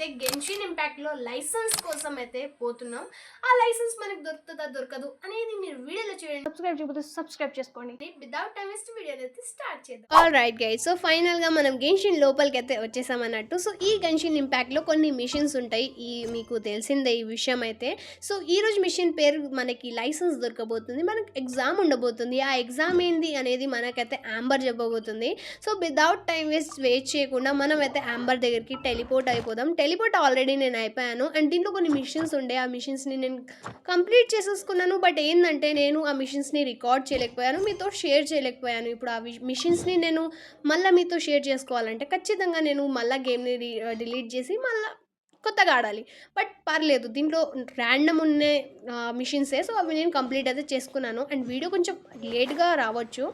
మనమైతే గెన్షిన్ ఇంపాక్ట్ లో లైసెన్స్ కోసం అయితే పోతున్నాం. ఆ లైసెన్స్ మనకు దొరుకుతుందా దొరకదు అనేది మీరు వీడియోలో చూడండి. సబ్స్క్రైబ్ చేసుకోండి. వితౌట్ టైం వేస్ట్ వీడియో అయితే స్టార్ట్ చేద్దాం. All right guys, so final గా మనం గెన్షిన్ లోపలికి అయితే వచ్చేసాం అన్నట్టు. సో ఈ గెన్షిన్ ఇంపాక్ట్ లో కొన్ని మిషన్స్ ఉంటాయి. ఈ మీకు తెలిసిందే ఈ విషయం అయితే. సో ఈ రోజు మిషన్ పేరు మనకి లైసెన్స్ దొరకబోతుంది, మనకి ఎగ్జామ్ ఉండబోతుంది. ఆ ఎగ్జామ్ ఏంది అనేది మనకైతే ఆంబర్ చెప్పబోతుంది. సో వితౌట్ టైం వెయిట్ చేయకుండా మనం అయితే ఆంబర్ దగ్గరికి టెలిపోర్ట్ అయిపోదాం. టెలిపోర్ట్ ఆల్రెడీ నేను అయిపోయాను అండ్ దీంట్లో కొన్ని మిషన్స్ ఉండే, ఆ మిషన్స్ని నేను కంప్లీట్ చేసేసుకున్నాను. బట్ ఏంటంటే నేను ఆ మిషన్స్ని రికార్డ్ చేయలేకపోయాను, మీతో షేర్ చేయలేకపోయాను. ఇప్పుడు ఆ మిషన్స్ని నేను మళ్ళీ మీతో షేర్ చేసుకోవాలంటే ఖచ్చితంగా నేను మళ్ళీ గేమ్ని డిలీట్ చేసి మళ్ళీ కొత్తగా ఆడాలి. బట్ పర్లేదు, దీంట్లో ర్యాండమ్ ఉన్న మిషన్సే. సో అవి నేను కంప్లీట్ అయితే చేసుకున్నాను అండ్ వీడియో కొంచెం లేట్గా రావచ్చు,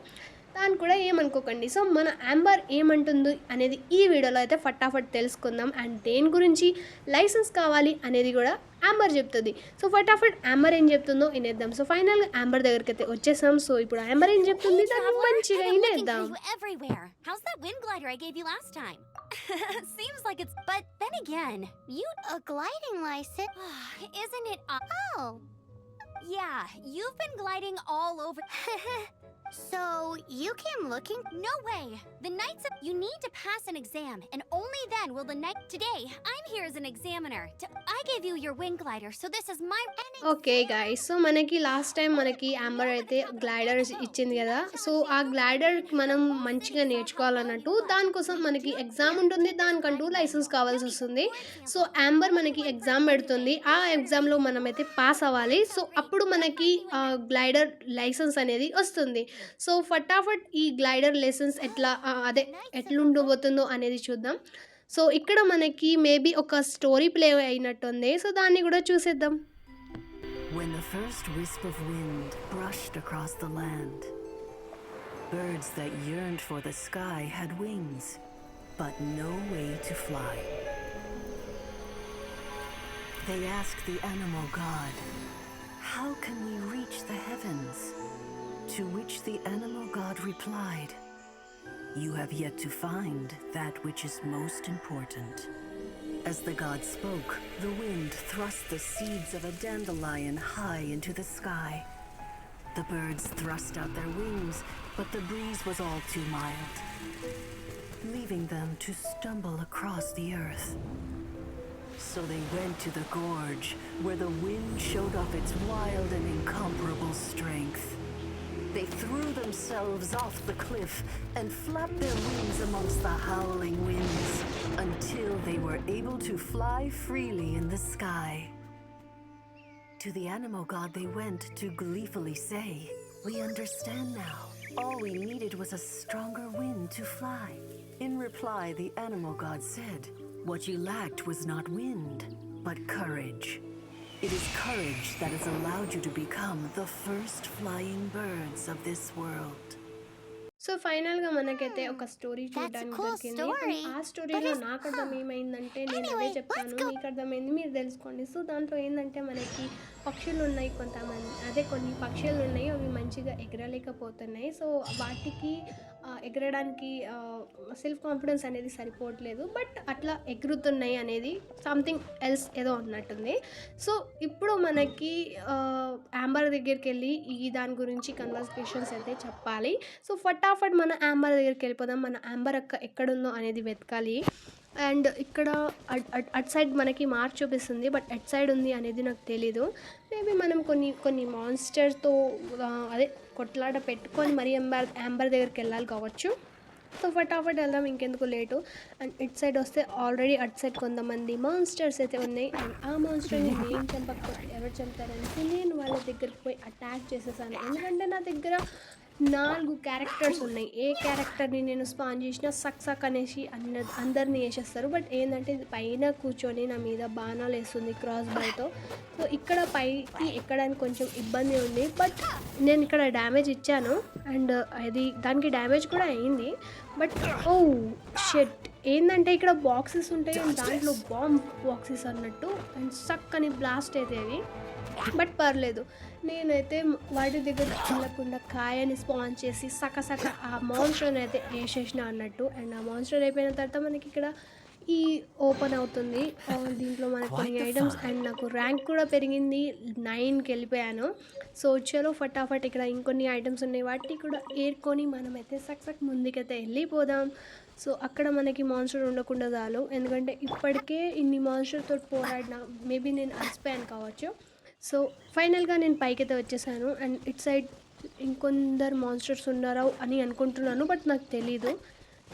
దాన్ని కూడా ఏమనుకోకండి. సో మన ఆంబర్ ఏమంటుంది అనేది ఈ వీడియోలో అయితే ఫటాఫట్ తెలుసుకుందాం. అండ్ దేని గురించి లైసెన్స్ కావాలి అనేది కూడా ఆంబర్ చెప్తుంది. సో ఫటాఫట్ ఆంబర్ ఏం చెప్తుందో వినేద్దాం. సో ఫైనల్గా ఆంబర్ దగ్గరికి అయితే వచ్చేసాం. సో ఇప్పుడు ఆంబర్ ఏం చెప్తుంది దాన్ని మంచిగా వినేద్దాం. Seems like it's, but then again, you a gliding license, isn't it? Oh, yeah, you've been gliding all over. So, you came looking? No way. The Knights of... You need to pass an exam, and only then will the Knight... Today, I'm here as an examiner. I gave you your wing glider, so this is my... okay guys, so మనకి last time మనకి amber అయితే glider ఇచ్చింది కదా. So ఆ glider మనం మంచిగా నేర్చుకోవాలన్నట్టు, దానికోసం మనకి ఎగ్జామ్ ఉంటుంది, దానికంటూ లైసెన్స్ కావాల్సి వస్తుంది. సో ఆంబర్ మనకి ఎగ్జామ్ పెడుతుంది, ఆ ఎగ్జామ్లో మనమైతే పాస్ అవ్వాలి. సో అప్పుడు మనకి గ్లైడర్ లైసెన్స్ అనేది వస్తుంది. సో ఫటాఫట్ ఈ గ్లైడర్ లైసెన్స్ ఎట్లుండబోతుందో అనేది చూద్దాం. సో ఇక్కడ మనకి మేబీ ఒక స్టోరీ ప్లే అయినట్టుంది. సో దాన్ని కూడా చూసేద్దాం. When the first wisp of wind brushed across the land, birds that yearned for the sky had wings, but no way to fly. They asked the animal god, "How can we reach the heavens?" To which the animal god replied, "You have yet to find that which is most important." As the god spoke, the wind thrust the seeds of a dandelion high into the sky. The birds thrust out their wings, but the breeze was all too mild, leaving them to stumble across the earth. So they went to the gorge, where the wind showed off its wild and incomparable strength. They threw themselves off the cliff and flapped their wings amongst the howling winds until they were able to fly freely in the sky. To the animal god they went to gleefully say, "We understand now. All we needed was a stronger wind to fly." In reply, the animal god said, "What you lacked was not wind, but courage. It is courage that has allowed you to become the first flying birds of this world." So ఫైనల్గా మనకైతే ఒక story చూడడానికి దొరికింది. ఆ స్టోరీలో నాకు అర్థం ఏమైందంటే, నేను అదే చెప్తాను, మీకు అర్థమైంది మీరు తెలుసుకోండి. సో దాంట్లో ఏంటంటే మనకి పక్షులు ఉన్నాయి, కొన్ని పక్షులు ఉన్నాయి, అవి మంచిగా ఎగరలేకపోతున్నాయి. సో వాటికి ఎగరడానికి సెల్ఫ్ కాన్ఫిడెన్స్ అనేది సరిపోవట్లేదు, బట్ అట్లా ఎగురుతున్నాయి అనేది సంథింగ్ ఎల్స్ ఏదో అన్నట్టుంది. సో ఇప్పుడు మనకి ఆంబర్ దగ్గరికి వెళ్ళి దాని గురించి కన్వర్సేషన్స్ అయితే చెప్పాలి. సో ఫటాఫట్ మన ఆంబర్ దగ్గరికి వెళ్ళిపోదాం. మన ఆంబర్ అక్క ఎక్కడుందో అనేది వెతకాలి. అండ్ ఇక్కడ అట్ సైడ్ మనకి మార్క్ చూపిస్తుంది, బట్ ఎట్ సైడ్ ఉంది అనేది నాకు తెలీదు. మేబీ మనం కొన్ని మాన్స్టర్తో అదే కొట్లాట పెట్టుకొని మరి ఆంబర్ దగ్గరికి వెళ్ళాలి కావచ్చు. సో ఫటాఫట్ వెళ్దాం, ఇంకెందుకు లేటు. అండ్ ఇట్ సైడ్ వస్తే ఆల్రెడీ అట్ సైడ్ కొంతమంది మాన్స్టర్స్ అయితే ఉన్నాయి. అండ్ ఆ మాన్స్టర్ని నేను చంపకపోతే ఎవరు చంపుతారనేసి నేను వాళ్ళ దగ్గరికి పోయి అటాక్ చేసేసాను. ఎందుకంటే నా దగ్గర 4 క్యారెక్టర్స్ ఉన్నాయి. ఏ క్యారెక్టర్ని నేను స్పాన్ చేసినా సక్ అనేసి అందరినీ వేసేస్తారు. బట్ ఏంటంటే ఇది పైన కూర్చొని నా మీద బాణాలు వేస్తుంది క్రాస్ బాయ్తో. సో ఇక్కడ పైకి ఎక్కడానికి కొంచెం ఇబ్బంది ఉంది, బట్ నేను ఇక్కడ డ్యామేజ్ ఇచ్చాను అండ్ దానికి డ్యామేజ్ కూడా అయింది. బట్ ఓ షెట్, ఏంటంటే ఇక్కడ బాక్సెస్ ఉంటాయి అండ్ దాంట్లో బాంబ్ బాక్సెస్ అన్నట్టు అండ్ సక్ అని బ్లాస్ట్ అయితే అవి. బట్ పర్లేదు, నేనైతే వాటి దగ్గర వెళ్ళకుండా కాయని స్పాన్ చేసి సక ఆ మాన్స్టర్ని అయితే వేసేసిన అన్నట్టు. అండ్ ఆ మాన్స్టర్ అయిపోయిన తర్వాత మనకి ఇక్కడ ఈ ఓపెన్ అవుతుంది. దీంట్లో మనకు కొన్ని ఐటమ్స్ అండ్ నాకు ర్యాంక్ కూడా పెరిగింది. 9కి వెళ్ళిపోయాను. సో చలో ఫటాఫట్ ఇక్కడ ఇంకొన్ని ఐటమ్స్ ఉన్నాయి. వాటిని కూడా ఏరుకొని మనమైతే సక్ ముందుకైతే వెళ్ళిపోదాం. సో అక్కడ మనకి మాన్స్టర్ ఉండకుండా చాలు. ఎందుకంటే ఇప్పటికే ఇన్ని మాన్స్టర్తో పోరాడిన మేబీ నేను అలసిపోయాను కావచ్చు. సో ఫైనల్గా నేను పైకైతే వచ్చేసాను. అండ్ ఇట్ సైడ్ ఇంకొందరు మాన్స్టర్స్ ఉన్నారా అని అనుకుంటున్నాను, బట్ నాకు తెలీదు.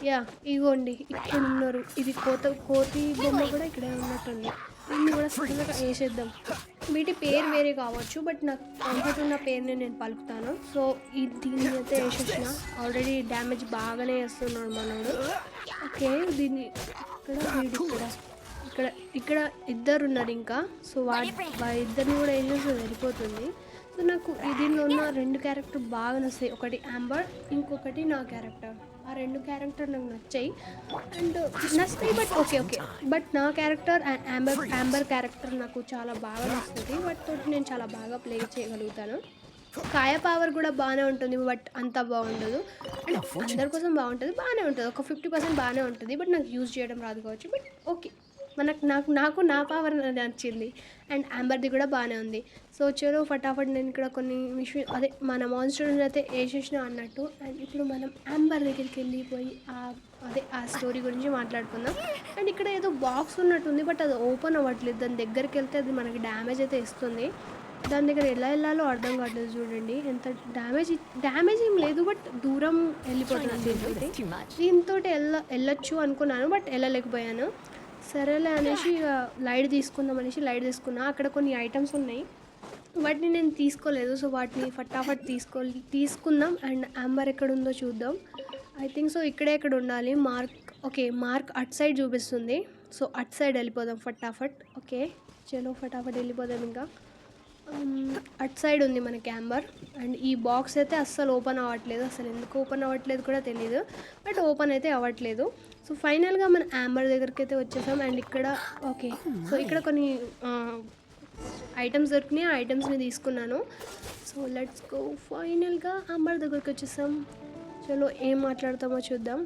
యా ఇగోండి ఇక్కడ ఉన్నారు. ఇది కోతి బొమ్మ కూడా ఇక్కడే ఉన్నట్టుంది. దీన్ని కూడా సడన్గా వేసేద్దాం. వీటి పేరు వేరే కావచ్చు, బట్ నాకు కంఫర్ట్ ఉన్న పేరుని నేను పలుకుతాను. సో దీన్ని అయితే వేసేసిన. ఆల్రెడీ డ్యామేజ్ బాగానే వేస్తున్నాడు మనోడు. ఓకే దీన్ని ఇక్కడ ఇద్దరు ఉన్నారు ఇంకా. సో ఇద్దరిని కూడా వేసేసి వెళ్ళిపోతుంది. సో నాకు దీనిలో ఉన్న 2 క్యారెక్టర్ బాగా నచ్చాయి. ఒకటి యాంబర్, ఇంకొకటి నా క్యారెక్టర్. ఆ 2 క్యారెక్టర్ నాకు నచ్చాయి అండ్ నచ్చాయి. బట్ ఓకే బట్ నా క్యారెక్టర్ యాంబర్ క్యారెక్టర్ నాకు చాలా బాగా నచ్చుతుంది. బట్ తోటి నేను చాలా బాగా ప్లే చేయగలుగుతాను. కాయ పవర్ కూడా బాగానే ఉంటుంది, బట్ అంత బాగుండదు. అండ్ అందరి కోసం బాగానే ఉంటుంది. ఒక 50% బాగానే ఉంటుంది, బట్ నాకు యూజ్ చేయడం రాదు కావచ్చు. బట్ ఓకే నాకు నా పవర్ నచ్చింది. అండ్ యాంబర్ది కూడా బాగానే ఉంది. సో చలో ఫటాఫట్ నేను ఇక్కడ కొన్ని అదే మన మాన్స్టర్ని అయితే వేసేసిన అన్నట్టు. అండ్ ఇప్పుడు మనం యాంబర్ దగ్గరికి వెళ్ళిపోయి ఆ స్టోరీ గురించి మాట్లాడుకుందాం. అండ్ ఇక్కడ ఏదో బాక్స్ ఉన్నట్టుంది, బట్ అది ఓపెన్ అవ్వట్లేదు. దాని దగ్గరికి వెళ్తే అది మనకి డ్యామేజ్ అయితే ఇస్తుంది. దాని దగ్గర ఎలా వెళ్ళాలో అర్థం కావట్లేదు. చూడండి ఎంత డ్యామేజ్ ఏం లేదు, బట్ దూరం వెళ్ళిపోతుంది. దీంతో వెళ్ళొచ్చు అనుకున్నాను, బట్ వెళ్ళలేకపోయాను. సరేలే అనేసి ఇక లైట్ తీసుకున్నా. అక్కడ కొన్ని ఐటమ్స్ ఉన్నాయి, వాటిని నేను తీసుకోలేదు. సో వాటిని ఫటాఫట్ తీసుకుందాం. అండ్ యాంబర్ ఎక్కడ ఉందో చూద్దాం. ఐ థింక్ సో ఇక్కడే ఎక్కడ ఉండాలి. మార్క్ అట్ సైడ్ చూపిస్తుంది. సో అట్ సైడ్ వెళ్ళిపోదాం ఫటాఫట్. ఓకే చలో ఫటాఫట్ వెళ్ళిపోదాం. ఇంకా అట్ సైడ్ ఉంది మనకి యాంబర్. అండ్ ఈ బాక్స్ అయితే అస్సలు ఓపెన్ అవ్వట్లేదు. అసలు ఎందుకు ఓపెన్ అవ్వట్లేదు కూడా తెలియదు, బట్ ఓపెన్ అయితే అవ్వట్లేదు. సో ఫైనల్గా మన యాంబర్ దగ్గరికి అయితే వచ్చేసాం. అండ్ ఇక్కడ ఓకే సో ఇక్కడ కొన్ని ఐటమ్స్ దొరికినాయి. ఆ ఐటమ్స్ని తీసుకున్నాను. So let's go. ఫైనల్గా యాంబర్ దగ్గరికి వచ్చేసాం. చలో ఏం మాట్లాడతామో చూద్దాం.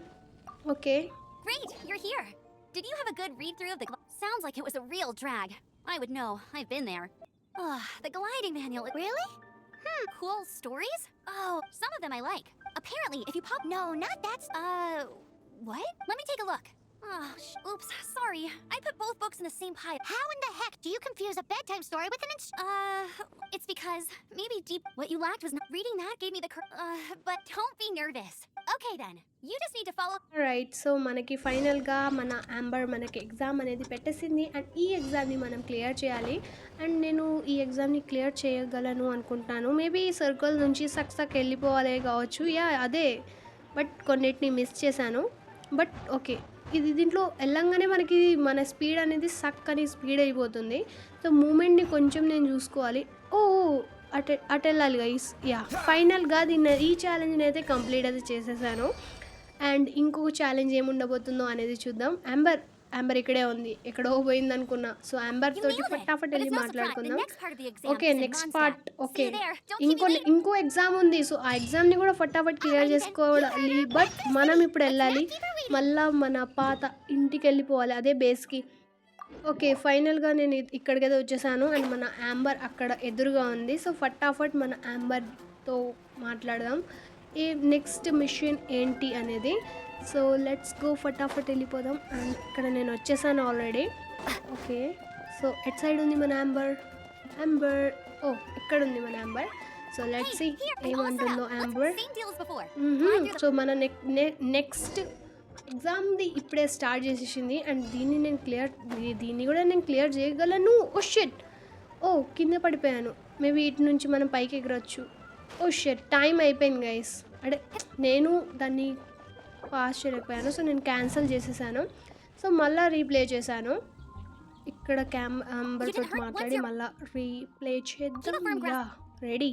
Okay Great, you're here. Did you have a good read through of the sounds like it was a real drag. I would know. I've been there. The gliding manual. Really? Cool stories? Oh, some of them I like. Apparently, if you pop... No, not that... What? Let me take a look. Oops, sorry. I put both books in the same pile. How in the heck do you confuse a bedtime story with an it's because maybe what you lacked was not... Reading that gave me the... but don't be nervous. Okay then, you just need to follow... right. So మనకి ఫైనల్గా మన యాంబర్ మనకి exam అనేది పెట్టేసింది. And ఈ ఎగ్జామ్ని మనం clear చేయాలి. And నేను ఈ ఎగ్జామ్ని క్లియర్ చేయగలను అనుకుంటాను. మేబీ సర్కిల్ నుంచి సక్ వెళ్ళిపోవాలి కావచ్చు. అదే, బట్ కొన్నిటిని మిస్ చేశాను. బట్ ఓకే దీంట్లో వెళ్ళంగానే మనకి మన స్పీడ్ అనేది సక్ అని స్పీడ్ అయిపోతుంది. సో మూమెంట్ని కొంచెం నేను చూసుకోవాలి. అటు వెళ్ళాలి గైస్. ఫైనల్గా ఈ ఛాలెంజ్ని అయితే కంప్లీట్ అయితే చేసేసాను. అండ్ ఇంకొక ఛాలెంజ్ ఏముండబోతుందో అనేది చూద్దాం. యాంబర్ ఇక్కడే ఉంది, ఎక్కడో పోయింది అనుకున్నా. సో యాంబర్ తోటి ఫటాఫట్ వెళ్ళి మాట్లాడుకుందాం. Okay next part. ఓకే ఇంకో ఎగ్జామ్ ఉంది. సో ఆ ఎగ్జామ్ని కూడా ఫటాఫట్ క్లియర్ చేసుకోవాలి. బట్ మనం ఇప్పుడు వెళ్ళాలి, మళ్ళీ మన పాత ఇంటికి వెళ్ళిపోవాలి, అదే బేస్కి. ఓకే ఫైనల్గా నేను ఇక్కడికైతే వచ్చేసాను. అండ్ మన యాంబర్ అక్కడ ఎదురుగా ఉంది. సో ఫటాఫట్ మన యాంబర్తో మాట్లాడదాం నెక్స్ట్ మిషన్ ఏంటి అనేది. సో లెట్స్ గో ఫటాఫట్ వెళ్ళిపోదాం. అండ్ ఇక్కడ నేను వచ్చేసాను already. Okay so at side ఉంది మన యాంబర్. ఇక్కడ ఉంది మన యాంబర్. సో లెట్స్ సీ ఏమంటుందో యాంబర్. సో మన నెక్స్ట్ ఎగ్జామ్ది ఇప్పుడే స్టార్ట్ చేసేసింది. అండ్ దీన్ని కూడా నేను క్లియర్ చేయగలను. షిట్ కింద పడిపోయాను. మేబీ ఇటు నుంచి మనం పైకి ఎగరొచ్చు. షిట్ టైం అయిపోయింది గైస్. అంటే నేను దాన్ని ఫాస్ట్ చేయలేకపోయాను. సో నేను క్యాన్సిల్ చేసేసాను. సో మళ్ళీ రీప్లే చేశాను. ఇక్కడ యాంబర్తో మాట్లాడి మళ్ళీ రీప్లే చేద్దాం. రెడీ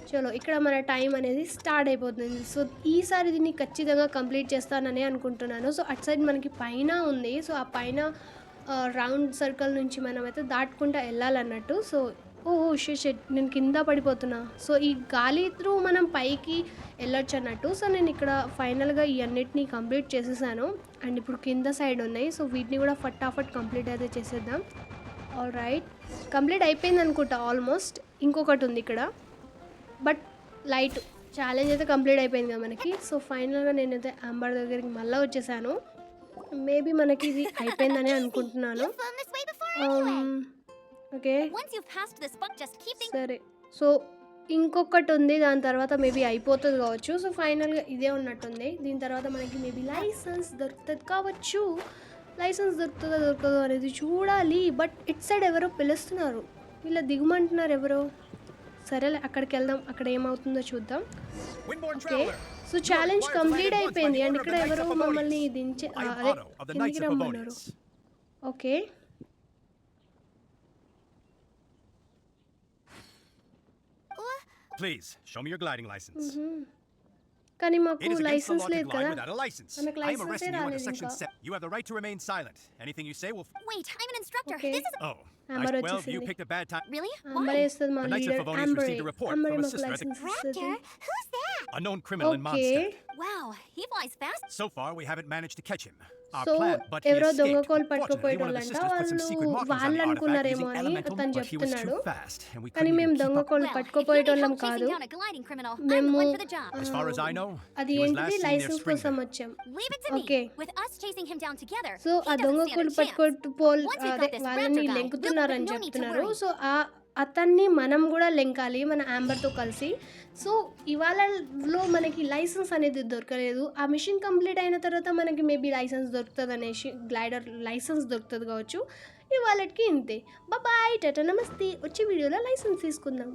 చలో. ఇక్కడ మన టైం అనేది స్టార్ట్ అయిపోతుంది. సో ఈసారి దీన్ని ఖచ్చితంగా కంప్లీట్ చేస్తానని అనుకుంటున్నాను. సో అటు సైడ్ మనకి పైన ఉంది. సో ఆ పైన రౌండ్ సర్కిల్ నుంచి మనం అయితే దాటుకుంటూ వెళ్ళాలన్నట్టు. సో షిట్ నేను కింద పడిపోతున్నా. సో ఈ గాలి త్రూ మనం పైకి వెళ్ళొచ్చు అన్నట్టు. సో నేను ఇక్కడ ఫైనల్గా ఈ అన్నిటినీ కంప్లీట్ చేసేసాను. అండ్ ఇప్పుడు కింద సైడ్ ఉన్నాయి. సో వీటిని కూడా ఫటాఫట్ కంప్లీట్ అయితే చేసేద్దాం. ఆల్ రైట్, కంప్లీట్ అయిపోయింది అనుకుంటా ఆల్మోస్ట్. ఇంకొకటి ఉంది ఇక్కడ, బట్ లైట్ ఛాలెంజ్ అయితే కంప్లీట్ అయిపోయింది కదా మనకి. సో ఫైనల్గా నేనైతే అంబర్ దగ్గరికి మళ్ళీ వచ్చేసాను. మేబీ మనకి ఇది అయిపోయిందని అనుకుంటున్నాను. ఓకే సరే, సో ఇంకొకటి ఉంది, దాని తర్వాత మేబీ అయిపోతుంది కావచ్చు. సో ఫైనల్గా ఇదే ఉన్నట్టుంది. దీని తర్వాత మనకి మేబీ లైసెన్స్ దొరుకుతుంది కావచ్చు. లైసెన్స్ దొరుకుతుందో దొరకదో అనేది చూడాలి. బట్ ఇట్ సైడ్ ఎవరో పిలుస్తున్నారు, వీళ్ళ దిగుమంటున్నారు ఎవరో. సరేలే, అక్కడికి వెళ్దాం, అక్కడ ఏమవుతుందో చూద్దాం. ఓకే, సో ఛాలెంజ్ కంప్లీట్ అయిపోయింది. అండ్ ఇక్కడ ఎవరో మమ్మల్ని దించే అదే కిందికి రమ్మన్నారు. Okay, Please, show me your gliding license. కానీ It మాకు is against the licence law to లేదు glide కదా. without a license. మనకు I am లైసెన్సే arresting you under రాలేదు Section ఇంకా. 7. You have the right to remain silent. Anything you say will... Wait, I'm an instructor. Okay. This is Oh, Amber well, you వచ్చేసింది. picked a bad time. really Amber వేస్తుంది మా The Knights of leader. Favonius అంబరే received a report అంబరే from a మాకు sister at the licence ఇస్తుంది. Raptor. Who's that? A known criminal in okay, Mondstadt. Wow, he flies fast. So far, we haven't managed to catch him. Our so plan, but he ఎవరో escaped. దొంగకోలు Fortunately, one of the పట్టుకుపోయేటోళ్ళంట. sisters put some వాళ్ళు secret markings on వాళ్ళు the artifact అనుకున్నారేమో using అని elemental, తను but he was too చెప్తున్నాడు. fast, and we కానీ couldn't మేము even keep up. దొంగకోలు Well, if you need పట్టుకుపోయేటోళ్ళం help chasing కాదు. down a gliding criminal, I'm the మేము one for the job. As far as I know, అది he was ఏంటిది last seen near licence కోసం Springdale. వచ్చాం. Leave it to Okay. me. With us chasing him down together, so he ఆ doesn't stand a దొంగకోలు chance. పట్టుకోపోల్ Once we've అదే got this వాళ్ళని raptor guy, లెంకుతున్నారని no need to చెప్తున్నారు. worry. So ఆ అతన్ని మనం కూడా లెంకాలి మన యాంబర్తో కలిసి. సో ఇవాళలో మనకి లైసెన్స్ అనేది దొరకలేదు. ఆ మిషన్ కంప్లీట్ అయిన తర్వాత మనకి మేబీ లైసెన్స్ దొరుకుతుంది అనేసి, గ్లైడర్ లైసెన్స్ దొరుకుతుంది కావచ్చు. ఇవాళకి ఇంతే. బాయ్, టాటా, నమస్తే. వచ్చే వీడియోలో లైసెన్స్ తీసుకుందాం.